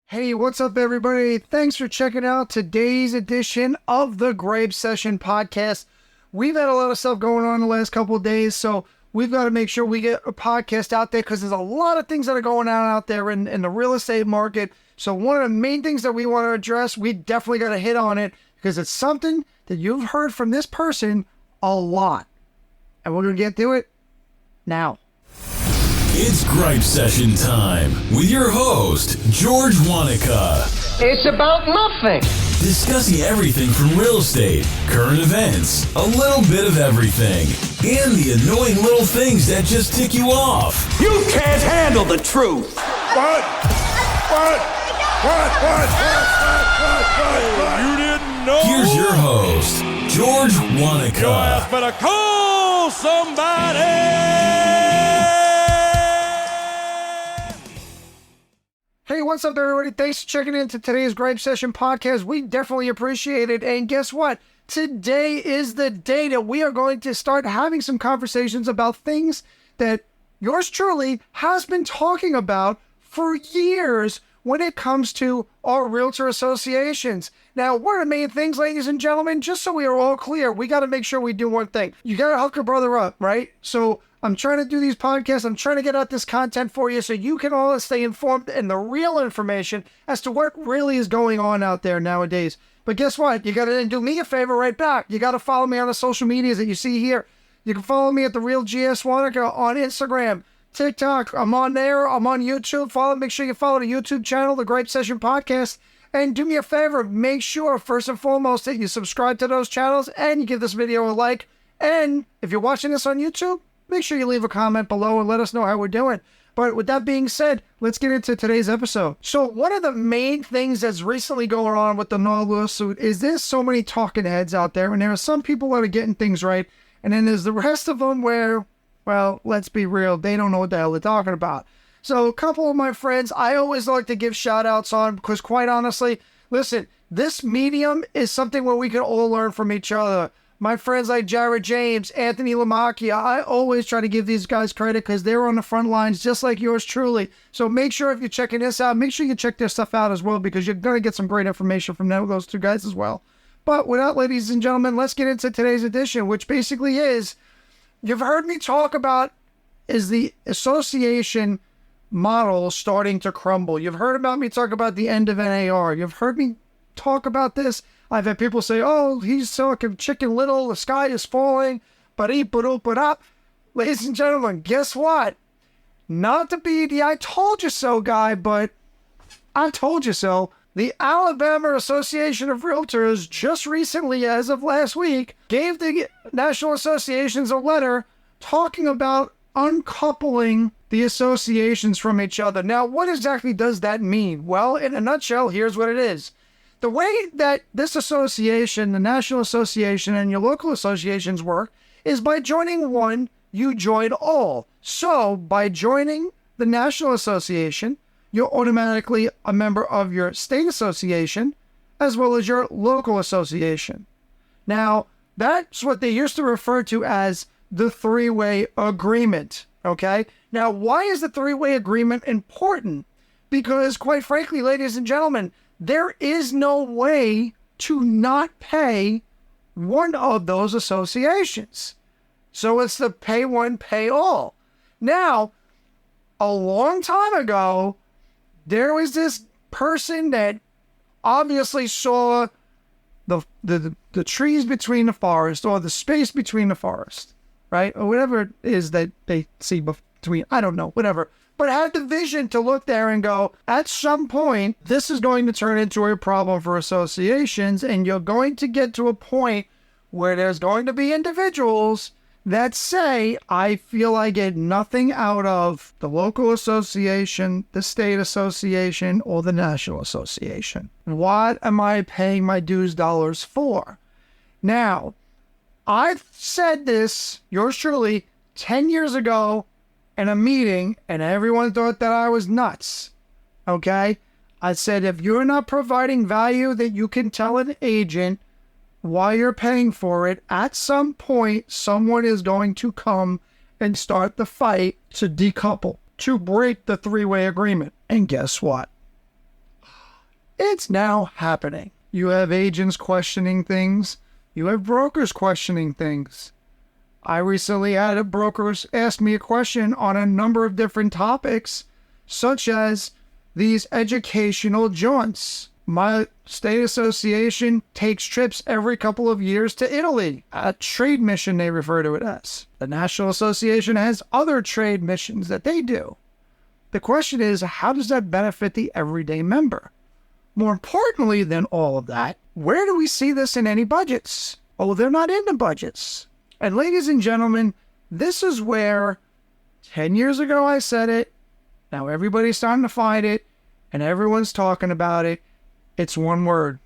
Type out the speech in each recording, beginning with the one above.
Hey, what's up, everybody? Thanks for checking out today's edition of the Grape Session podcast. We've had a lot of stuff going on the last couple of days, so we've got to make sure we get a podcast out there because there's a lot of things that are going on out there in the real estate market. So one of the main things that we want to address, we definitely got to hit on it because it's something that you've heard from this person a lot. And we're going to get to it now. It's Gripe Session time with your host, George Wanaka. It's about nothing. Discussing everything from real estate, current events, a little bit of everything, and the annoying little things that just tick you off. You can't handle the truth. What? You didn't know? Here's your host, George Wanaka. Your ass better call somebody. Hey, what's up, everybody? Thanks for checking into today's Grape Session podcast. We definitely appreciate it. And guess what? Today is the day that we are going to start having some conversations about things that yours truly has been talking about for years when it comes to our realtor associations. Now, one of the main things, ladies and gentlemen, just so we are all clear, we got to make sure we do one thing. You got to hook your brother up, right? So I'm trying to do these podcasts. I'm trying to get out this content for you so you can all stay informed and the real information as to what really is going on out there nowadays. But guess what? You got to do me a favor right back. You got to follow me on the social medias that you see here. You can follow me at The Real GS Wanaka on Instagram, TikTok. I'm on there. I'm on YouTube. Make sure you follow the YouTube channel, The Grape Session Podcast. And do me a favor. Make sure, first and foremost, that you subscribe to those channels and you give this video a like. And if you're watching this on YouTube, make sure you leave a comment below and let us know how we're doing. But with that being said, let's get into today's episode. So one of the main things that's recently going on with the Noah lawsuit is there's so many talking heads out there, and there are some people that are getting things right, and then there's the rest of them where, well, let's be real, they don't know what the hell they're talking about. So a couple of my friends I always like to give shout outs on because quite honestly, listen, this medium is something where we can all learn from each other. My friends like Jared James, Anthony Lamacchia, I always try to give these guys credit because they're on the front lines just like yours truly. So make sure if you're checking this out, make sure you check their stuff out as well because you're going to get some great information from those two guys as well. But without, ladies and gentlemen, let's get into today's edition, which basically is, you've heard me talk about, is the association model starting to crumble. You've heard about me talk about the end of NAR. You've heard me talk about this. I've had people say, oh, he's talking Chicken Little, the sky is falling, but ladies and gentlemen, guess what? Not to be the I told you so guy, but I told you so. The Alabama Association of Realtors just recently, as of last week, gave the National Associations a letter talking about uncoupling the associations from each other. Now, what exactly does that mean? Well, in a nutshell, here's what it is. The way that this association, the National Association, and your local associations work is by joining one, you join all. So, by joining the National Association, you're automatically a member of your state association as well as your local association. Now, that's what they used to refer to as the three-way agreement, okay? Now, why is the three-way agreement important? Because, quite frankly, ladies and gentlemen, there is no way to not pay one of those associations. So it's the pay one, pay all. Now, a long time ago, there was this person that obviously saw the trees between the forest or the space between the forest, right? Or whatever it is that they see between, I don't know, whatever. But had the vision to look there and go, at some point, this is going to turn into a problem for associations, and you're going to get to a point where there's going to be individuals that say, I feel I get nothing out of the local association, the state association, or the national association. What am I paying my dues dollars for? Now, I've said this, yours truly, 10 years ago, in a meeting, and everyone thought that I was nuts, okay? I said, if you're not providing value that you can tell an agent while you're paying for it, at some point, someone is going to come and start the fight to decouple, to break the three-way agreement. And guess what? It's now happening. You have agents questioning things. You have brokers questioning things. I recently had a broker ask me a question on a number of different topics, such as these educational joints. My state association takes trips every couple of years to Italy. A trade mission, they refer to it as. The National Association has other trade missions that they do. The question is, how does that benefit the everyday member? More importantly than all of that, where do we see this in any budgets? Oh, they're not in the budgets. And ladies and gentlemen, this is where 10 years ago I said it. Now everybody's starting to find it, and everyone's talking about it. It's one word: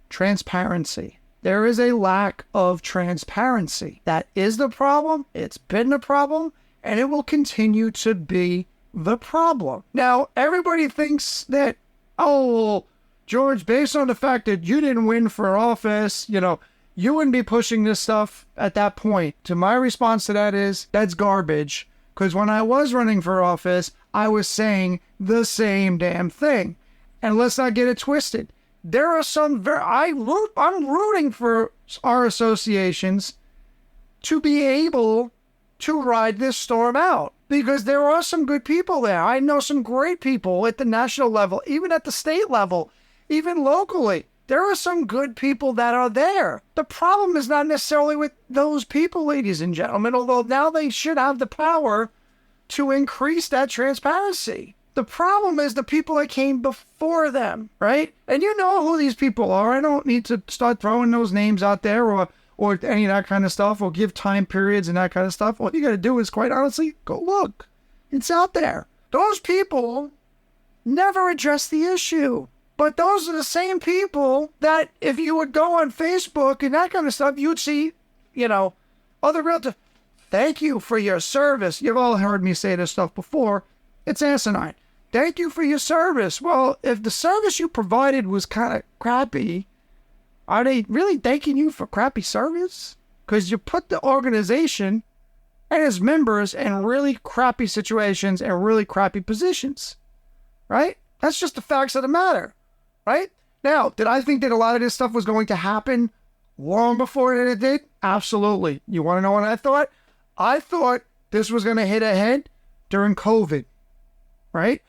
transparency. There is a lack of transparency. That is the problem. It's been the problem, and it will continue to be the problem. Now, everybody thinks that, oh, George, based on the fact that you didn't win for office, you wouldn't be pushing this stuff at that point. To my response to that is, that's garbage. Because when I was running for office, I was saying the same damn thing. And let's not get it twisted. There are some I'm rooting for our associations to be able to ride this storm out, because there are some good people there. I know some great people at the national level, even at the state level, even locally. There are some good people that are there. The problem is not necessarily with those people, ladies and gentlemen, although now they should have the power to increase that transparency. The problem is the people that came before them, right? And you know who these people are. I don't need to start throwing those names out there or any of that kind of stuff, or give time periods and that kind of stuff. All you got to do is, quite honestly, go look. It's out there. Those people never address the issue. But those are the same people that if you would go on Facebook and that kind of stuff, you'd see, other realtors. Thank you for your service. You've all heard me say this stuff before. It's asinine. Thank you for your service. Well, if the service you provided was kind of crappy, are they really thanking you for crappy service? Because you put the organization and its members in really crappy situations and really crappy positions, right? That's just the facts of the matter, right? Now, did I think that a lot of this stuff was going to happen long before it did? Absolutely. You want to know what I thought? I thought this was going to hit ahead during COVID, right?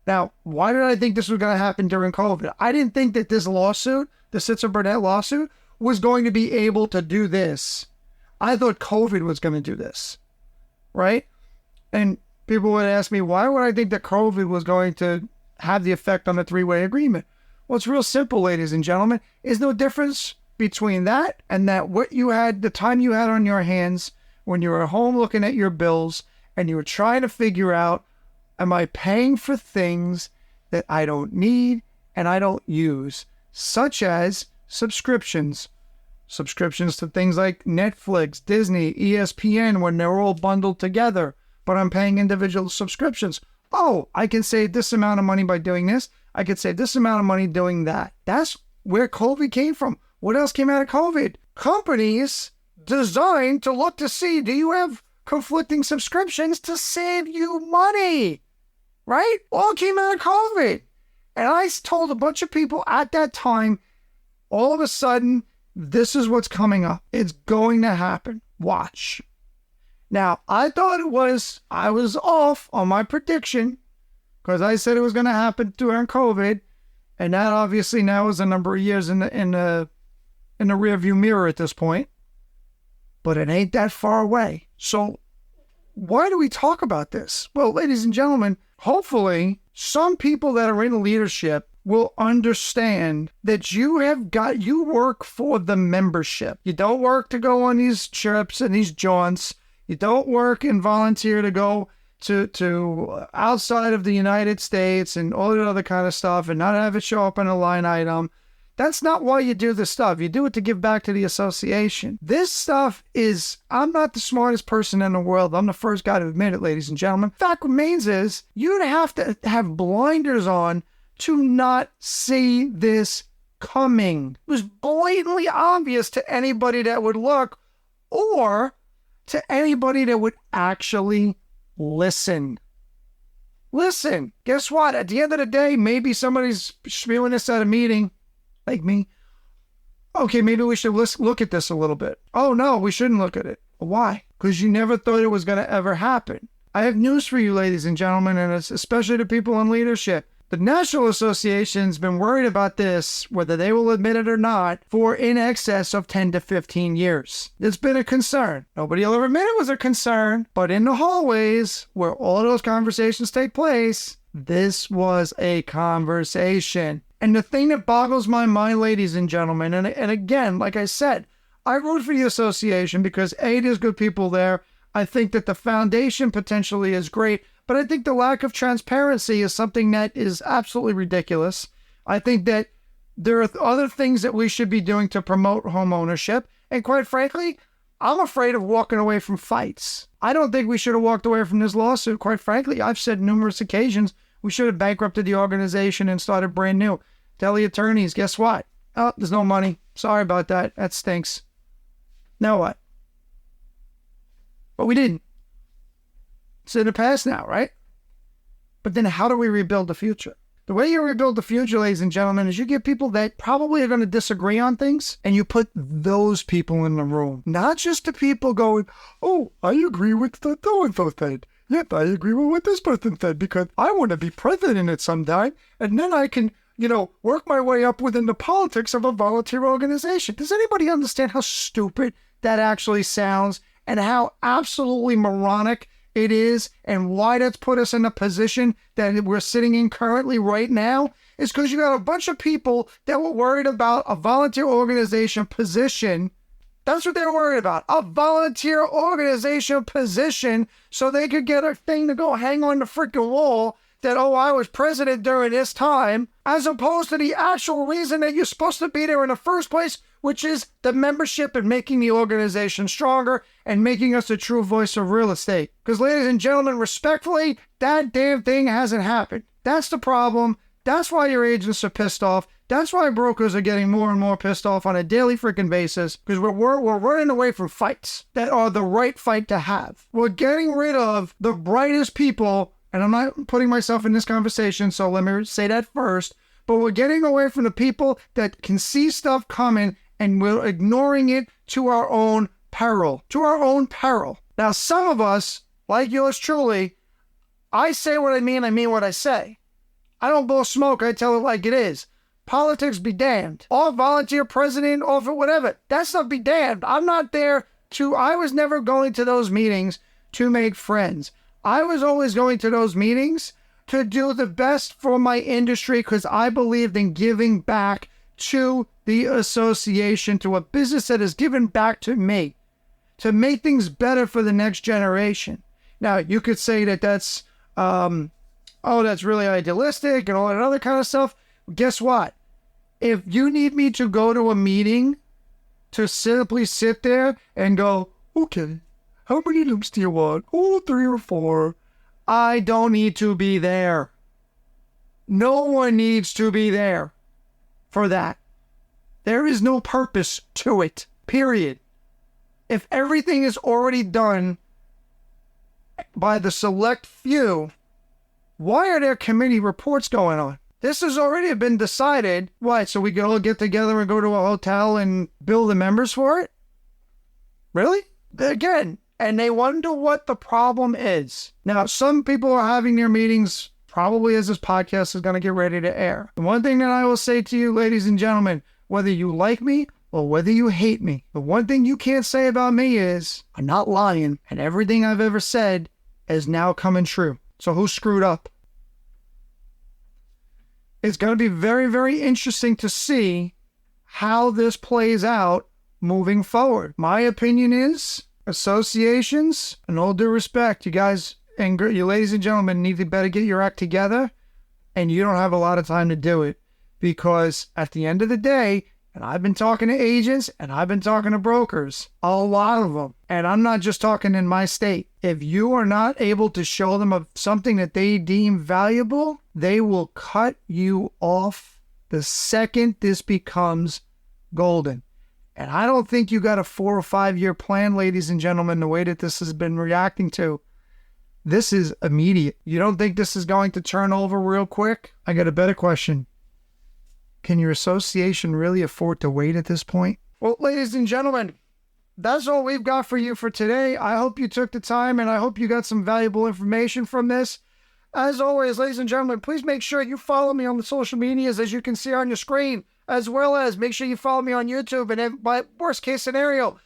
Now, why did I think this was going to happen during COVID? I didn't think that this lawsuit, the Sitzer-Burnett lawsuit, was going to be able to do this. I thought COVID was going to do this, right? And people would ask me, why would I think that COVID was going to have the effect on the three-way agreement? Well, it's real simple, ladies and gentlemen. There's no difference between that and that what you had, the time you had on your hands when you were at home looking at your bills and you were trying to figure out, am I paying for things that I don't need and I don't use, such as subscriptions to things like Netflix, Disney, ESPN, when they're all bundled together, but I'm paying individual subscriptions. Oh, I can save this amount of money by doing this. I could save this amount of money doing that. That's where COVID came from. What else came out of COVID? Companies designed to look to see, do you have conflicting subscriptions to save you money? Right? All came out of COVID. And I told a bunch of people at that time, all of a sudden, this is what's coming up. It's going to happen. Watch. Now, I thought I was off on my prediction because I said it was going to happen during COVID. And that obviously now is a number of years in the rearview mirror at this point. But it ain't that far away. So why do we talk about this? Well, ladies and gentlemen, hopefully some people that are in leadership will understand that you work for the membership. You don't work to go on these trips and these jaunts. You don't work and volunteer to go to outside of the United States and all that other kind of stuff and not have it show up on a line item. That's not why you do this stuff. You do it to give back to the association. This stuff is, I'm not the smartest person in the world. I'm the first guy to admit it, ladies and gentlemen. Fact remains is, you have to have blinders on to not see this coming. It was blatantly obvious to anybody that would look, or to anybody that would actually listen. Listen, guess what? At the end of the day, maybe somebody's spewing this at a meeting, like me. Okay, maybe we should look at this a little bit. Oh, no, we shouldn't look at it. Why? Because you never thought it was going to ever happen. I have news for you, ladies and gentlemen, and especially to people in leadership. The National Association's been worried about this, whether they will admit it or not, for in excess of 10 to 15 years. It's been a concern. Nobody will ever admit it was a concern, but in the hallways where all those conversations take place, this was a conversation. And the thing that boggles my mind, ladies and gentlemen, and again, like I said, I root for the association because A, there's good people there. I think that the foundation potentially is great, but I think the lack of transparency is something that is absolutely ridiculous. I think that there are other things that we should be doing to promote home ownership. And quite frankly, I'm afraid of walking away from fights. I don't think we should have walked away from this lawsuit. Quite frankly, I've said numerous occasions, we should have bankrupted the organization and started brand new. Tell the attorneys, guess what? Oh, there's no money. Sorry about that. That stinks. Now what? But we didn't. It's in the past now, right? But then how do we rebuild the future? The way you rebuild the future, ladies and gentlemen, is you get people that probably are going to disagree on things, and you put those people in the room. Not just the people going, oh, I agree with the so-and-so said. Yes, I agree with what this person said, because I want to be president at some time, and then I can, work my way up within the politics of a volunteer organization. Does anybody understand how stupid that actually sounds, and how absolutely moronic it is, and why that's put us in the position that we're sitting in currently right now? Is because you got a bunch of people that were worried about a volunteer organization position. That's what they're worried about, a volunteer organization position, so they could get a thing to go hang on the freaking wall that, oh, I was president during this time, as opposed to the actual reason that you're supposed to be there in the first place, which is the membership and making the organization stronger and making us a true voice of real estate. Because, ladies and gentlemen, respectfully, that damn thing hasn't happened. That's the problem. That's why your agents are pissed off. That's why brokers are getting more and more pissed off on a daily freaking basis, because we're running away from fights that are the right fight to have. We're getting rid of the brightest people, and I'm not putting myself in this conversation, so let me say that first, but we're getting away from the people that can see stuff coming, and we're ignoring it to our own peril. To our own peril. Now, some of us, like yours truly, I say what I mean what I say. I don't blow smoke, I tell it like it is. Politics be damned. Or volunteer president, or for whatever. That stuff be damned. I was never going to those meetings to make friends. I was always going to those meetings to do the best for my industry, because I believed in giving back to the association, to a business that has given back to me, to make things better for the next generation. Now, you could say that that's really idealistic and all that other kind of stuff. Guess what? If you need me to go to a meeting to simply sit there and go, okay, how many loops do you want? Oh, 3 or 4. I don't need to be there. No one needs to be there for that. There is no purpose to it, period. If everything is already done by the select few, why are there committee reports going on? This has already been decided. What, so we can all get together and go to a hotel and bill the members for it? Really? Again, and they wonder what the problem is. Now, some people are having their meetings probably as this podcast is going to get ready to air. The one thing that I will say to you, ladies and gentlemen, whether you like me or whether you hate me, the one thing you can't say about me is I'm not lying, and everything I've ever said is now coming true. So who screwed up? It's going to be very, very interesting to see how this plays out moving forward. My opinion is associations, in all due respect, you guys and you ladies and gentlemen need to better get your act together, and you don't have a lot of time to do it, because at the end of the day, and I've been talking to agents and I've been talking to brokers, a lot of them, and I'm not just talking in my state. If you are not able to show them something that they deem valuable, they will cut you off the second this becomes golden. And I don't think you got a 4 or 5 year plan, ladies and gentlemen, the way that this has been reacting to. This is immediate. You don't think this is going to turn over real quick? I got a better question. Can your association really afford to wait at this point? Well, ladies and gentlemen, that's all we've got for you for today. I hope you took the time and I hope you got some valuable information from this. As always, ladies and gentlemen, please make sure you follow me on the social medias as you can see on your screen, as well as make sure you follow me on YouTube. And then, by worst case scenario,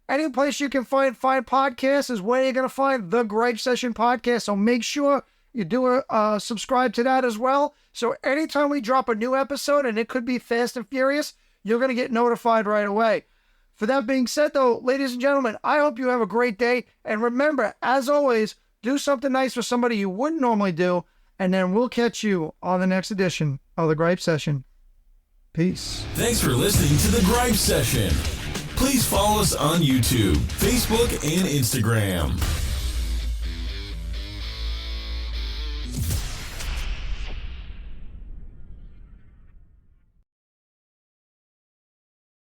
any place you can find podcasts is where you're going to find the Gripe Session podcast. So make sure you do subscribe to that as well. So anytime we drop a new episode, and it could be Fast and Furious, you're going to get notified right away. For that being said, though, ladies and gentlemen, I hope you have a great day. And remember, as always, do something nice for somebody you wouldn't normally do. And then we'll catch you on the next edition of the Gripe Session. Peace. Thanks for listening to the Gripe Session. Please follow us on YouTube, Facebook, and Instagram.